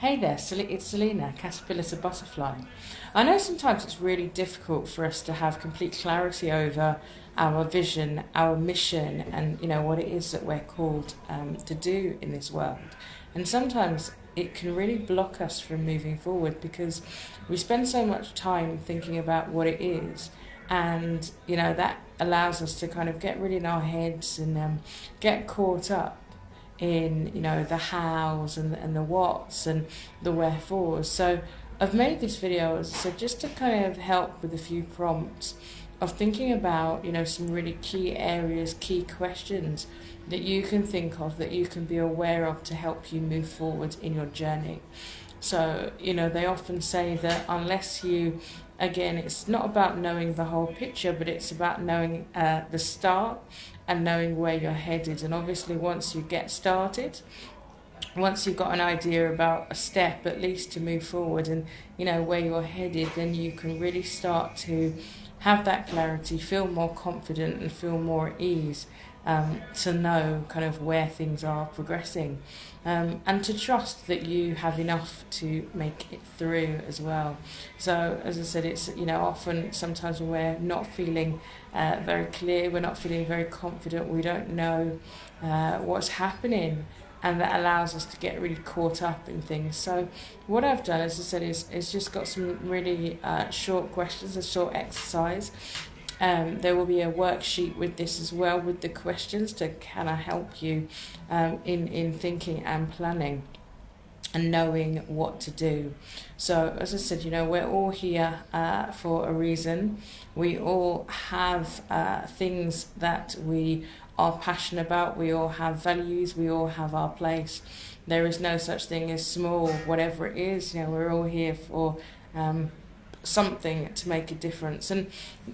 Hey there, it's Selena, caterpillar to butterfly. I know sometimes it's really difficult for us to have complete clarity over our vision, our mission, and what it is that we're called to do in this world. And sometimes it can really block us from moving forward because we spend so much time thinking about what it is, and that allows us to kind of get really in our heads and get caught up in the hows and the whats and the wherefores. So I've made this video, as I said, just to kind of help with a few prompts of thinking about some really key areas, key questions that you can think of, that you can be aware of to help you move forward in your journey. So they often say that unless you, again, it's not about knowing the whole picture, but it's about knowing the start and knowing where you're headed. And obviously once you get started, once you've got an idea about a step at least to move forward and where you're headed, then you can really start to have that clarity, feel more confident and feel more at ease, to know kind of where things are progressing, and to trust that you have enough to make it through as well. So as I said, it's often sometimes when we're not feeling very clear, we're not feeling very confident, we don't know what's happening, and that allows us to get really caught up in things. So what I've done, as I said, is just got some really short questions, a short exercise. There will be a worksheet with this as well, with the questions to kind of help you in thinking and planning and knowing what to do. So as I said, we're all here for a reason. We all have things that we are passionate about. We all have values. We all have our place. There is no such thing as small, whatever it is. We're all here for something to make a difference. And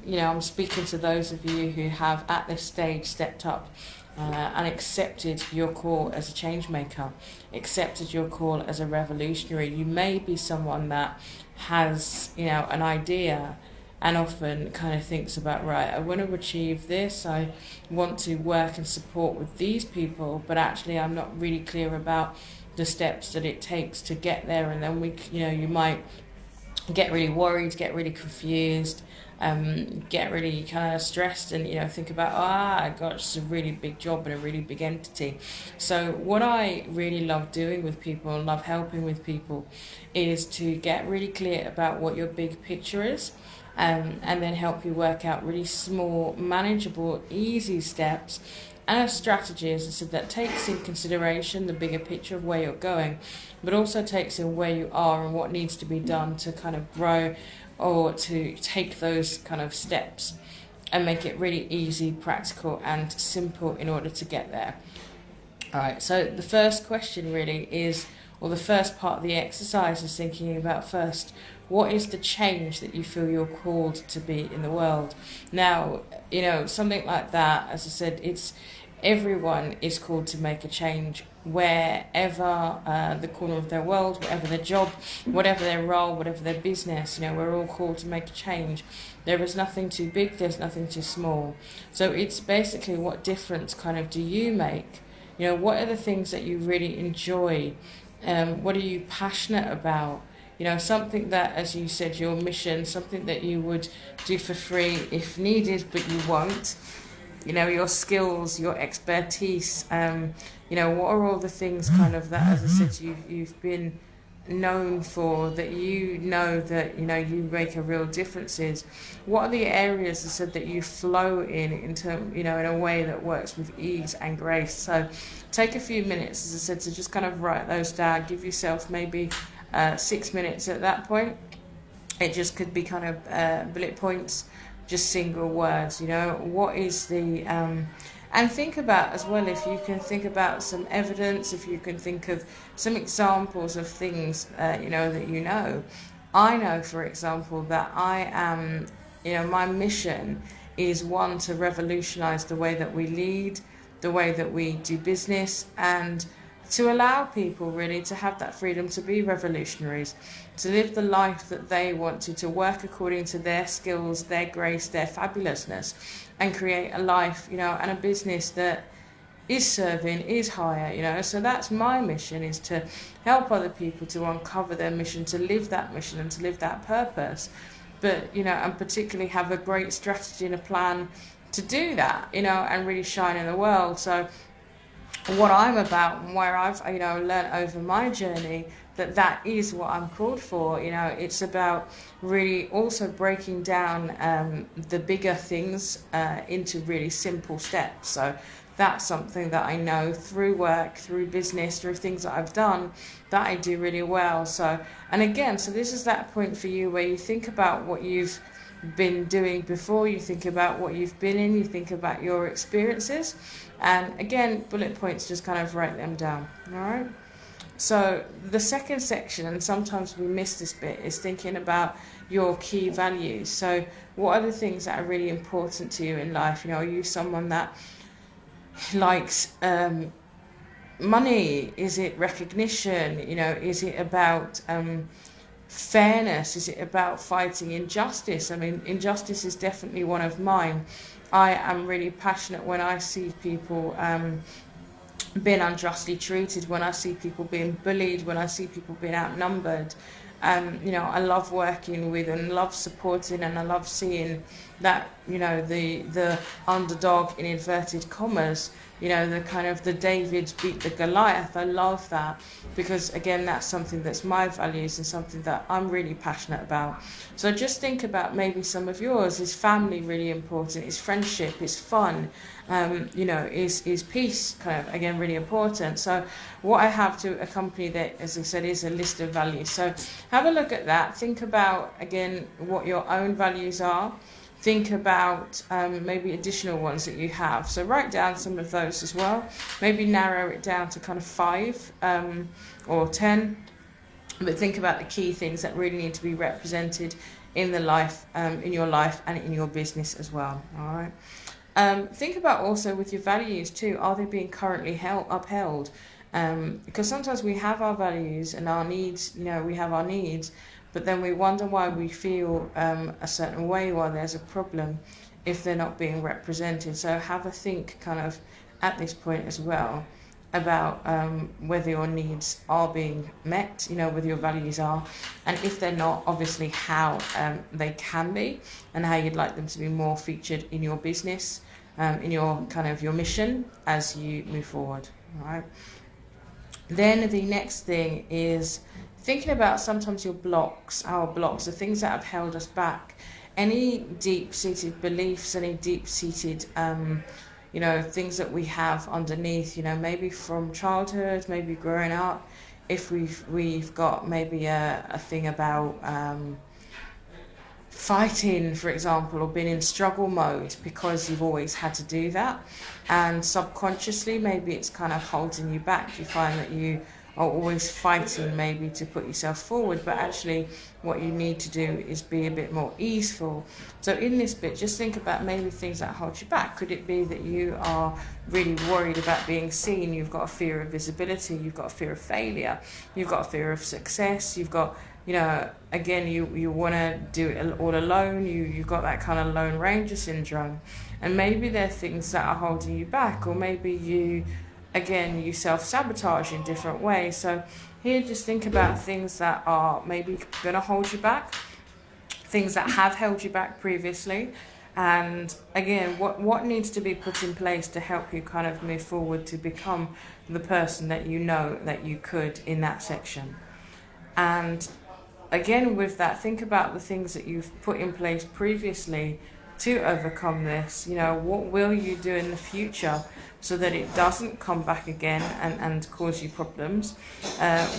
I'm speaking to those of you who have at this stage stepped up and accepted your call as a change maker, accepted your call as a revolutionary. You may be someone that has an idea and often kind of thinks about, right, I want to achieve this, I want to work and support with these people, but actually I'm not really clear about the steps that it takes to get there. And then you might get really worried, get really confused, get really kind of stressed, and think about, I got just a really big job and a really big entity. So what I really love doing with people and love helping with people is to get really clear about what your big picture is, and then help you work out really small, manageable, easy steps and a strategy, as I said, that takes in consideration the bigger picture of where you're going, but also takes in where you are and what needs to be done to kind of grow or to take those kind of steps and make it really easy, practical and simple in order to get there. All right, so the first question really is, or the first part of the exercise is thinking about first, what is the change that you feel you're called to be in the world? Now, something like that, as I said, it's everyone is called to make a change wherever the corner of their world, whatever their job, whatever their role, whatever their business, we're all called to make a change. There is nothing too big, there's nothing too small. So it's basically, what difference kind of do you make? What are the things that you really enjoy? What are you passionate about? Something that, as you said, your mission, something that you would do for free if needed, but you won't. Your skills, your expertise, what are all the things kind of that, as I said, you've been known for, that that you make a real difference is? What are the areas, as I said, that you flow in term, in a way that works with ease and grace? So take a few minutes, as I said, to just kind of write those down. Give yourself maybe 6 minutes at that point. It just could be kind of bullet points, just single words. What is the and think about as well, if you can think about some evidence, if you can think of some examples of things that I know, for example, that I am, my mission is one, to revolutionize the way that we lead, the way that we do business, and to allow people really to have that freedom to be revolutionaries, to live the life that they want to work according to their skills, their grace, their fabulousness, and create a life, and a business that is serving, is higher, you know. So that's my mission, is to help other people to uncover their mission, to live that mission and to live that purpose. But, you know, and particularly have a great strategy and a plan to do that, you know, and really shine in the world. So what I'm about and where I've, you know, learned over my journey, that is what I'm called for. You know, it's about really also breaking down the bigger things into really simple steps. So that's something that I know through work, through business, through things that I've done, that I do really well. So, and again, so this is that point for you where you think about what you've been doing before, you think about what you've been in, you think about your experiences, and again, bullet points, just kind of write them down. All right. So the second section, and sometimes we miss this bit, is thinking about your key values. So what are the things that are really important to you in life? You know, are you someone that likes money? Is it recognition? You know, is it about fairness? Is it about fighting injustice? I mean, injustice is definitely one of mine. I am really passionate when I see people being unjustly treated, when I see people being bullied, when I see people being outnumbered. You know, I love working with and love supporting, and I love seeing that, you know, the underdog in inverted commas, you know, the kind of the David beat the Goliath. I love that, because again, that's something that's my values and something that I'm really passionate about. So just think about maybe some of yours. Is family really important? Is friendship? Is fun? You know, is peace kind of, again, really important? So what I have to accompany that, as I said, is a list of values. So have a look at that. Think about, again, what your own values are. Think about maybe additional ones that you have. So write down some of those as well. Maybe narrow it down to kind of 5 or 10. But think about the key things that really need to be represented in the life, in your life and in your business as well. All right. Think about also with your values too. Are they being currently upheld? Because sometimes we have our values and our needs. You know, we have our needs, but then we wonder why we feel a certain way, why there's a problem if they're not being represented. So have a think kind of at this point as well about whether your needs are being met, you know, whether your values are, and if they're not, obviously how they can be, and how you'd like them to be more featured in your business, in your kind of your mission as you move forward. All right. Then the next thing is thinking about sometimes your blocks, our blocks, the things that have held us back, any deep-seated beliefs, any deep-seated you know, things that we have underneath, you know, maybe from childhood, maybe growing up, if we've got maybe a thing about fighting, for example, or being in struggle mode because you've always had to do that, and subconsciously maybe it's kind of holding you back. You find that you are always fighting maybe to put yourself forward, but actually what you need to do is be a bit more easeful. So in this bit, just think about maybe things that hold you back. Could it be that you are really worried about being seen? You've got a fear of visibility, you've got a fear of failure, you've got a fear of success, you've got, you know, again, you want to do it all alone, you've got that kind of Lone Ranger syndrome, and maybe there are things that are holding you back, or maybe you self-sabotage in different ways. So here, just think about things that are maybe going to hold you back, things that have held you back previously, and again, what needs to be put in place to help you kind of move forward to become the person that you know that you could in that section. And again, with that, think about the things that you've put in place previously to overcome this. You know, what will you do in the future so that it doesn't come back again and cause you problems?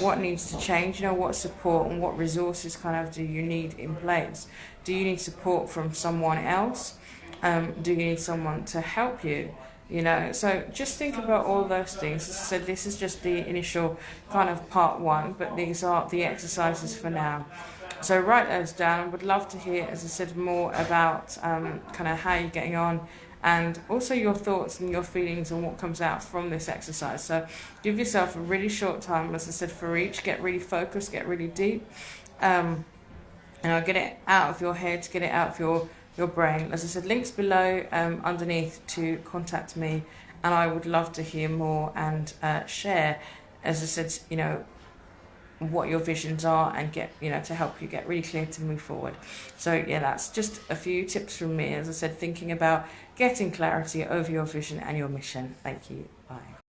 What needs to change? You know, what support and what resources kind of do you need in place? Do you need support from someone else? Do you need someone to help you? You know, so just think about all those things. As I said, this is just the initial kind of part 1, but these are the exercises for now. So write those down. I would love to hear, as I said, more about kind of how you're getting on, and also your thoughts and your feelings and what comes out from this exercise. So give yourself a really short time, as I said, for each. Get really focused, get really deep, and I'll get it out of your head, get it out of your brain. As I said, links below underneath to contact me and I would love to hear more and share, as I said, what your visions are, and get, to help you get really clear to move forward. So yeah, that's just a few tips from me, as I said, thinking about getting clarity over your vision and your mission. Thank you. Bye.